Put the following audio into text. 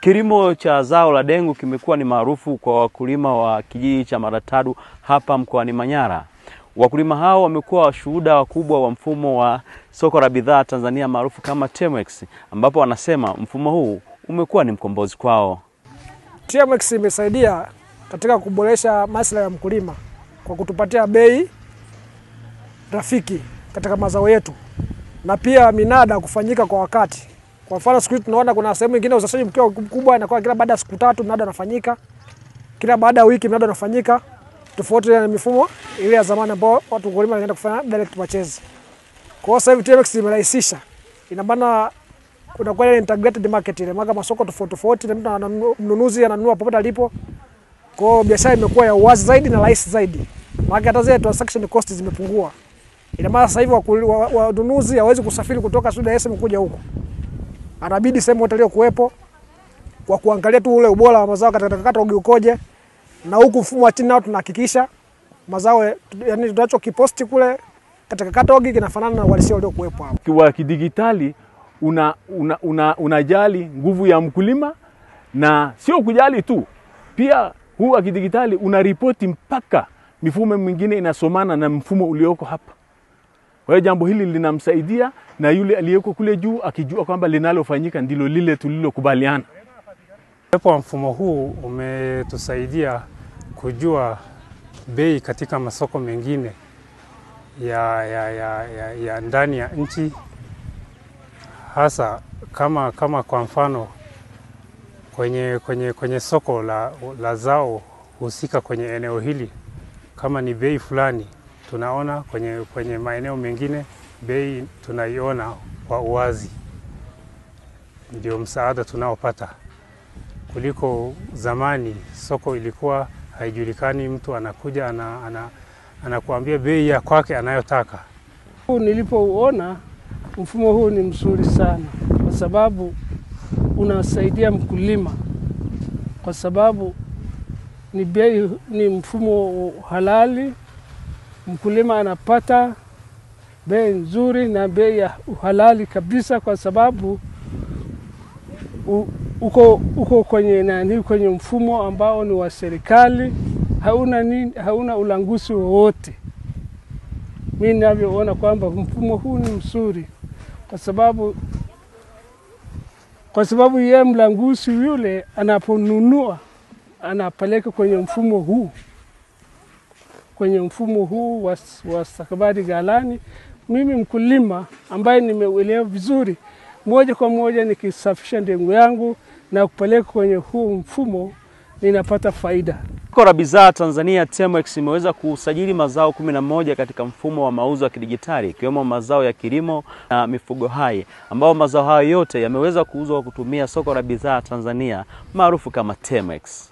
Kilimo cha zao la dengu kimekuwa ni maarufu kwa wakulima wa kijiji cha Maratadu hapa mkoani Manyara. Wakulima hao wamekuwa washuhuda wakubwa wa mfumo wa soko la bidhaa Tanzania maarufu kama TMX, ambapo wanasema mfumo huu umekuwa ni mkombozi kwao. TMX imesaidia katika kuboresha maslahi ya mkulima kwa kutupatia bei rafiki katika mazao yetu, na pia minada kufanyika kwa wakati. Kwa mfano siku hizi tunaona kuna sehemu nyingine uzalishaji mkiwa mkubwa inakuwa kila baada ya siku 3 mnada unafanyika, kila baada ya wiki mnada unafanyika, tofauti na mifumo ile ya zamani ambapo watu wakulima wanaenda kufanya direct purchase. Kwa hiyo sasa hivi TMX imerahisisha, ina maana kuna kwa ile integrated market ile maana masoko tofauti na mtu mnunuzi ananunua popote alipo. Kwa hiyo biashara imekuwa ya uwazi zaidi na rahisi zaidi, maana hata zile transaction cost zimepungua. Ina maana sasa hivi wanunuzi hawezi kusafiri kutoka Dar es Salaam kuja huko, anabidi sehemu hotelio kuwepo kwa kuangalia tu ule ubora wa mazao katika katalogi ukoje, na huku mfumo wa chini nao tunahakikisha mazao yani tunachokiposti kule katika katalogi kinafanana na uhalisia ulio kuwepo hapo. Kwa kidigitali unajali nguvu ya mkulima, na sio kujali tu, pia huu wa kidigitali unaripoti mpaka mifumo mingine inasomana na mfumo ulioko hapa. Kwa hiyo jambo hili linamsaidia na yule aliyeko kule juu akijua kwamba linalofanyika ndilo lile tulilokubaliana. Kwa mfumo huu umetusaidia kujua bei katika masoko mengine ya ndani ya nchi, hasa kama kwa mfano kwenye soko la zao husika kwenye eneo hili, kama ni bei fulani tunaona kwenye maeneo mengine bei tunaiona kwa uwazi. Ndio msaada tunaopata kuliko zamani. Soko ilikuwa haijulikani, mtu anakuja anakuambia bei ya kwake anayotaka. Nilipouona mfumo huu ni mzuri sana, kwa sababu unasaidia mkulima, kwa sababu ni mfumo halali. Mkulima anapata bei nzuri na bei ya uhalali kabisa, kwa sababu uko kwenye mfumo ambao ni wa serikali, hauna ulanguzi wowote. Mimi ninavyoona kwamba mfumo huu ni mzuri, kwa sababu yeye mlanguzi yule anaponunua anapeleka kwenye mfumo huu wa stakabadhi ghalani. Mimi mkulima ambaye nimeuelewa vizuri, moja kwa moja nikisafisha dengu yangu na kupeleka kwenye huu mfumo, ninapata faida. Soko la bidhaa Tanzania TMX imeweza kusajili mazao 11 katika mfumo wa mauzo ya kidijitali, ikiwemo mazao ya kilimo na mifugo hai, ambao mazao hayo yote yameweza kuuzwa kwa kutumia soko la bidhaa Tanzania maarufu kama TMX.